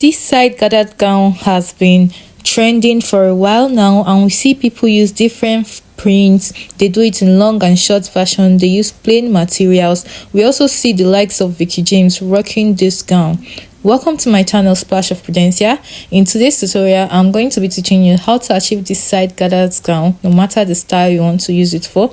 This side gathered gown has been trending for a while now, and we see people use different prints. They do it in long and short version. They use plain materials. We also see the likes of Vicky James rocking this gown. Welcome to my channel Splash of Prudencia. In today's tutorial, I'm going to be teaching you how to achieve this side gathered gown no matter the style you want to use it for.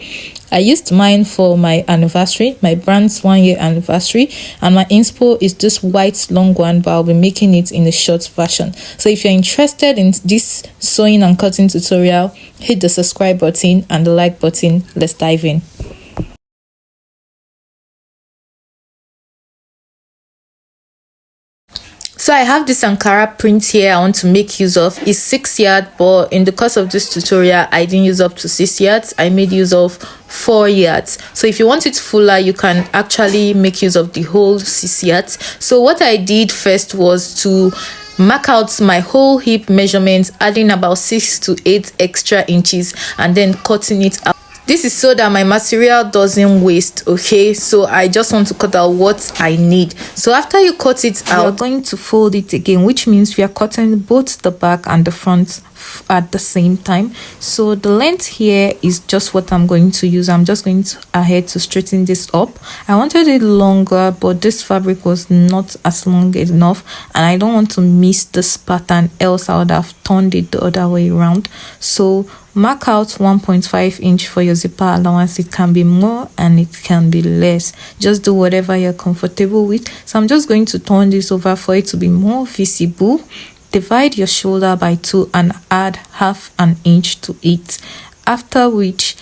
I used mine for my anniversary, my brand's 1-year anniversary, and my inspo is this white long one, but I'll be making it in the short version. So if you're interested in this sewing and cutting tutorial, hit the subscribe button and the like button. Let's dive in. So I have this Ankara print here I want to make use of. It's 6 yards, but in the course of this tutorial I didn't use up to 6 yards. I made use of 4 yards. So if you want it fuller, you can actually make use of the whole 6 yards. So what I did first was to mark out my whole hip measurements, adding about 6 to 8 extra inches and then cutting it out. This is so that my material doesn't waste. Okay, so I just want to cut out what I need. So after you cut it out, you're going to fold it again, which means we are cutting both the back and the front at the same time. So the length here is just what I'm going to use. I'm just going ahead to straighten this up. I wanted it longer, but this fabric was not as long enough and I don't want to miss this pattern, else I would have turned it the other way around. So mark out 1.5 inch for your zipper allowance. It can be more and it can be less. Just do whatever you're comfortable with. So I'm just going to turn this over for it to be more visible. Divide your shoulder by 2 and add half an inch to it. After which,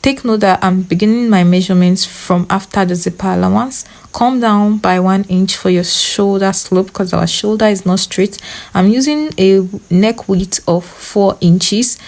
take note that I'm beginning my measurements from after the zipper allowance. Come down by 1 inch for your shoulder slope because our shoulder is not straight. I'm using a neck width of 4 inches.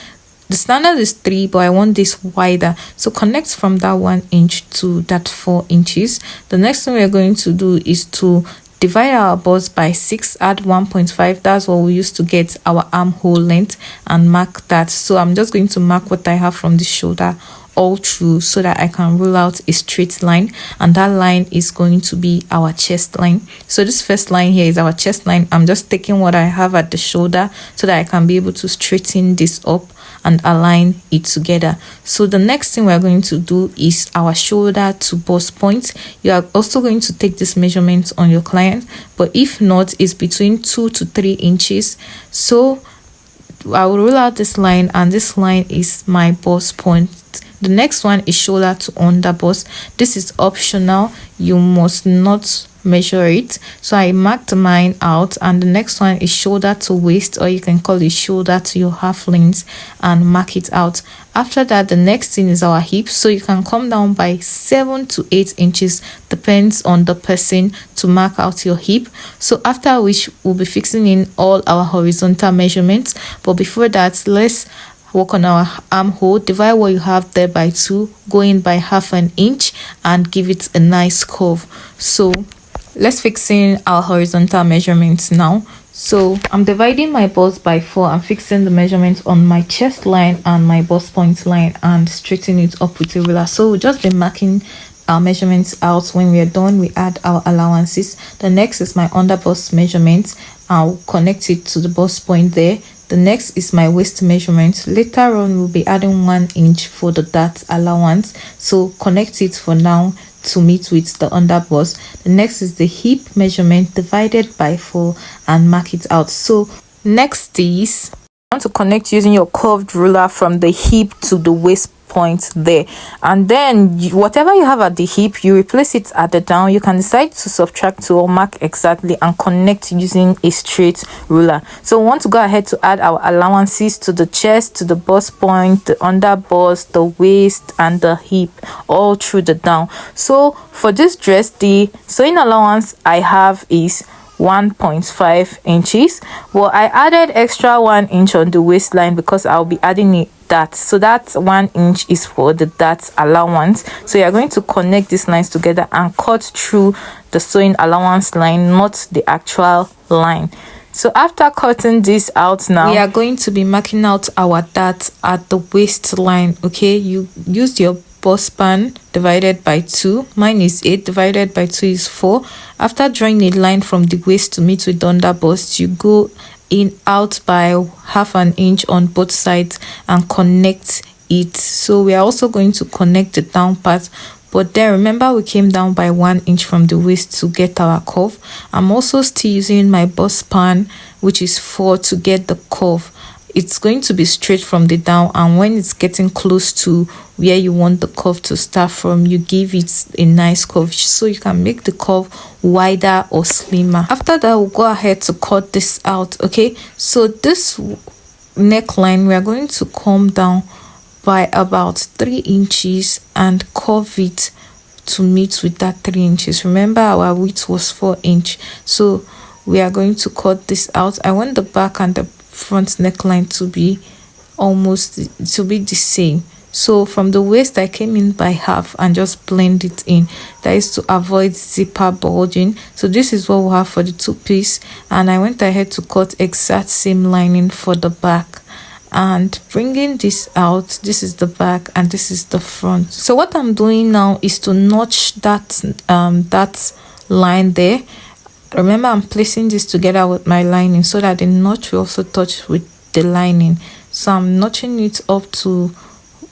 The standard is 3, but I want this wider. So connect from that 1 inch to that 4 inches. The next thing we're going to do is to divide our bust by 6, add 1.5. That's what we used to get our armhole length, and mark that. So I'm just going to mark what I have from the shoulder all through so that I can rule out a straight line, and that line is going to be our chest line. So this first line here is our chest line. I'm just taking what I have at the shoulder so that I can be able to straighten this up and align it together. So the next thing we're going to do is our shoulder to bust point. You are also going to take this measurement on your client, but if not, it's between 2 to 3 inches. So I will rule out this line, and this line is my bust point. The next one is shoulder to under bust. This is optional. You must not measure it. So I marked mine out, and the next one is shoulder to waist, or you can call it shoulder to your half length, and mark it out. After that, the next thing is our hips. So you can come down by 7 to 8 inches, depends on the person, to mark out your hip. So after which, we'll be fixing in all our horizontal measurements. But before that, let's work on our armhole. Divide what you have there by 2, go in by half an inch and give it a nice curve. So let's fix in our horizontal measurements now. So I'm dividing my bust by 4 and fixing the measurements on my chest line and my bust point line and straightening it up with a ruler. So we'll just be marking our measurements out. When we are done, we add our allowances. The next is my under bust measurements. I'll connect it to the bust point there. The next is my waist measurement. Later on, we'll be adding 1 inch for the dart allowance. So connect it for now to meet with the under bust. The next is the hip measurement, divided by 4 and mark it out. So next is, you want to connect using your curved ruler from the hip to the waist point there, and then whatever you have at the hip, you replace it at the down. You can decide to subtract to or mark exactly and connect using a straight ruler. So we want to go ahead to add our allowances to the chest, to the bust point, the under bust, the waist and the hip, all through the down. So for this dress, the sewing allowance I have is 1.5 inches. Well, I added extra 1 inch on the waistline because I'll be adding it that. So that 1 inch is for the dart allowance. So you're going to connect these lines together and cut through the sewing allowance line, not the actual line. So after cutting this out, now we are going to be marking out our dart at the waistline. Okay, you use your bust span divided by 2. Mine is 8 divided by 2 is 4. After drawing a line from the waist to meet with the under bust, you go in out by half an inch on both sides and connect it. So we are also going to connect the down part, but then remember we came down by 1 inch from the waist to get our curve. I'm also still using my bust span, which is 4, to get the curve. It's going to be straight from the down, and when it's getting close to where you want the curve to start from, you give it a nice curve so you can make the curve wider or slimmer. After that, we'll go ahead to cut this out. Okay, so this neckline, we are going to come down by about 3 inches and curve it to meet with that 3 inches. Remember, our width was 4 inch, so we are going to cut this out. I want the back and the front neckline to be the same. So from the waist, I came in by half and just blend it in. That is to avoid zipper bulging. So this is what we have for the 2-piece, and I went ahead to cut exact same lining for the back. And bringing this out, this is the back and this is the front. So what I'm doing now is to notch that line there. Remember, I'm placing this together with my lining so that the notch will also touch with the lining. So I'm notching it up to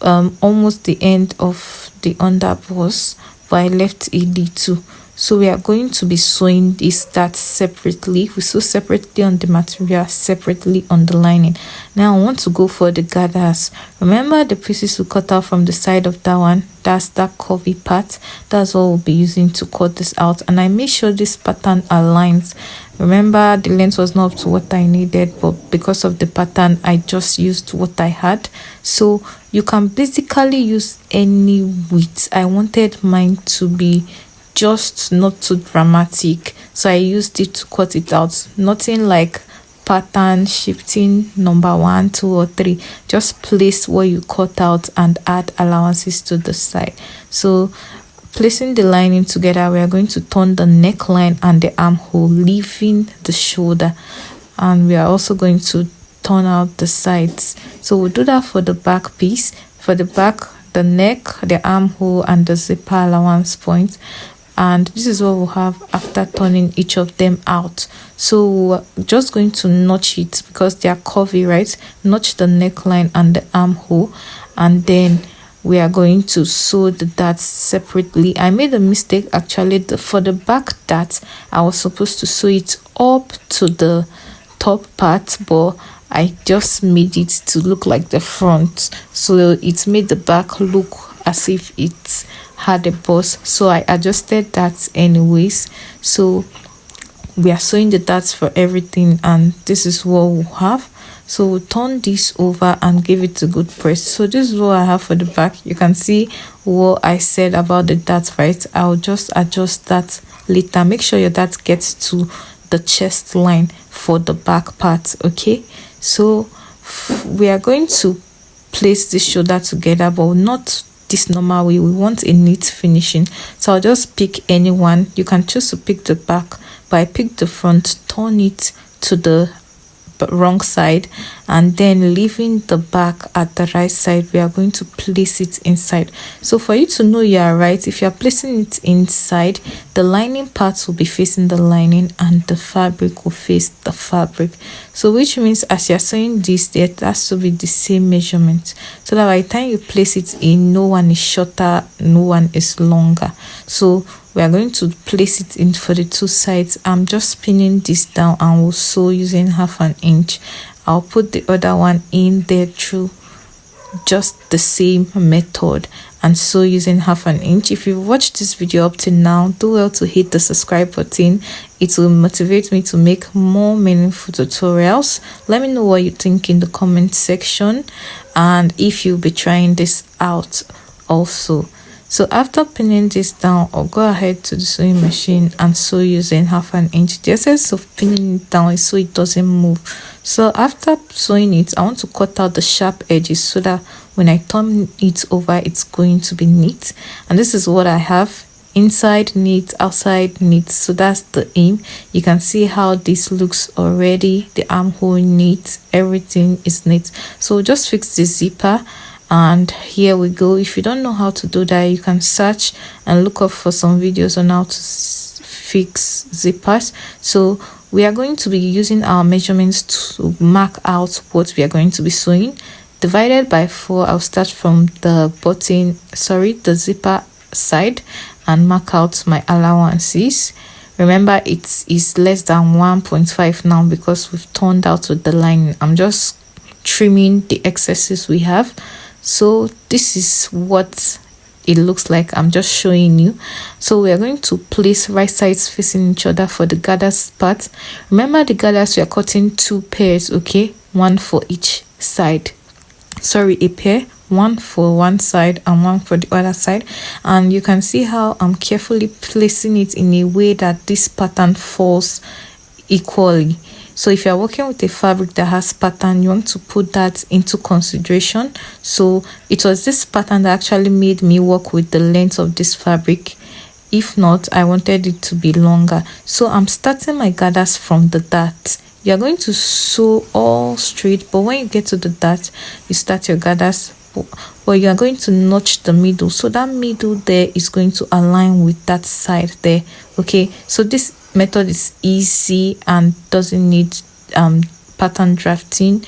almost the end of the under bust, but I left a little. So we are going to be sewing this that separately. We sew separately on the material, separately on the lining. Now I want to go for the gathers. Remember the pieces we cut out from the side of that one? That's that curvy part. That's what we'll be using to cut this out. And I made sure this pattern aligns. Remember, the length was not up to what I needed, but because of the pattern, I just used what I had. So you can basically use any width. I wanted mine to be just not too dramatic, so I used it to cut it out. Nothing like pattern shifting number 1, 2 or 3. Just place what you cut out and add allowances to the side. So placing the lining together, we are going to turn the neckline and the armhole, leaving the shoulder, and we are also going to turn out the sides. So we'll do that for the back piece. For the back, the neck, the armhole and the zipper allowance point. And this is what we'll have after turning each of them out. So we're just going to notch it because they are curvy, right? Notch the neckline and the armhole, and then we are going to sew the darts separately. I made a mistake actually. For the back dart, I was supposed to sew it up to the top part, but I just made it to look like the front, so it made the back look as if it had a bust. So I adjusted that anyways. So we are sewing the darts for everything, and this is what we'll have. So we'll turn this over and give it a good press. So this is what I have for the back. You can see what I said about the darts, right? I'll just adjust that later. Make sure your dart gets to the chest line for the back part. Okay, so we are going to place the shoulder together, but not this normal way. We want a neat finishing, so I'll just pick any one. You can choose to pick the back, but I picked the front, turn it to the wrong side, and then leaving the back at the right side, we are going to place it inside. So for you to know you are right, if you are placing it inside, the lining parts will be facing the lining and the fabric will face the fabric. So which means as you're sewing this, it has to be the same measurement, so that by the time you place it in, no one is shorter, no one is longer. So we are going to place it in for the two sides. I'm just pinning this down and we'll sew using 1/2 inch. I'll put the other one in there through just the same method and sew using 1/2 inch. If you've watched this video up to now, do well to hit the subscribe button. It will motivate me to make more meaningful tutorials. Let me know what you think in the comment section, and if you'll be trying this out also. So after pinning this down, I'll go ahead to the sewing machine and sew using 1/2 inch. The essence of pinning it down is so it doesn't move. So after sewing it, I want to cut out the sharp edges so that when I turn it over, it's going to be neat. And this is what I have: inside neat, outside neat. So that's the aim. You can see how this looks already. The armhole neat, everything is neat. So just fix the zipper And here we go. If you don't know how to do that, you can search and look up for some videos on how to fix zippers. So we are going to be using our measurements to mark out what we are going to be sewing. Divided by 4, I'll start from the the zipper side and mark out my allowances. Remember, it is less than 1.5 now because we've turned out with the lining. I'm just trimming the excesses we have. So this is what it looks like. I'm just showing you. So we are going to place right sides facing each other for the gathers part. Remember, the gathers, we are cutting 2 pairs, okay, 1 for each side. Sorry, a pair, 1 for one side and 1 for the other side. And you can see how I'm carefully placing it in a way that this pattern falls equally. So if you're working with a fabric that has pattern, you want to put that into consideration. So it was this pattern that actually made me work with the length of this fabric. If not, I wanted it to be longer. So I'm starting my gathers from the dart. You're going to sew all straight, but when you get to the dart, you start your gathers, but you are going to notch the middle, so that middle there is going to align with that side there. Okay, so this method is easy and doesn't need pattern drafting.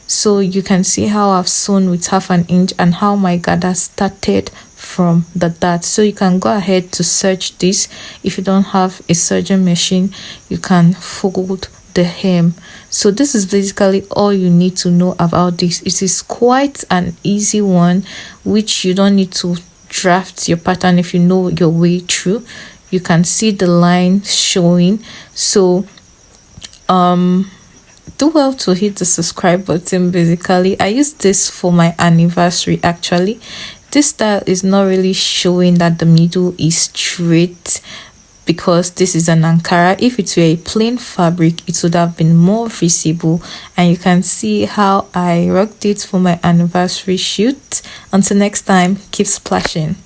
So you can see how I've sewn with 1/2 inch and how my gather started from the dart. So you can go ahead to search this. If you don't have a serging machine, you can fold the hem. So this is basically all you need to know about this. It is quite an easy one, which you don't need to draft your pattern. If you know your way through, you can see the line showing. So do well to hit the subscribe button. Basically, I used this for my anniversary. Actually, this style is not really showing that the middle is straight because this is an Ankara. If it were a plain fabric, it would have been more visible. And you can see how I rocked it for my anniversary shoot. Until next time, keep splashing.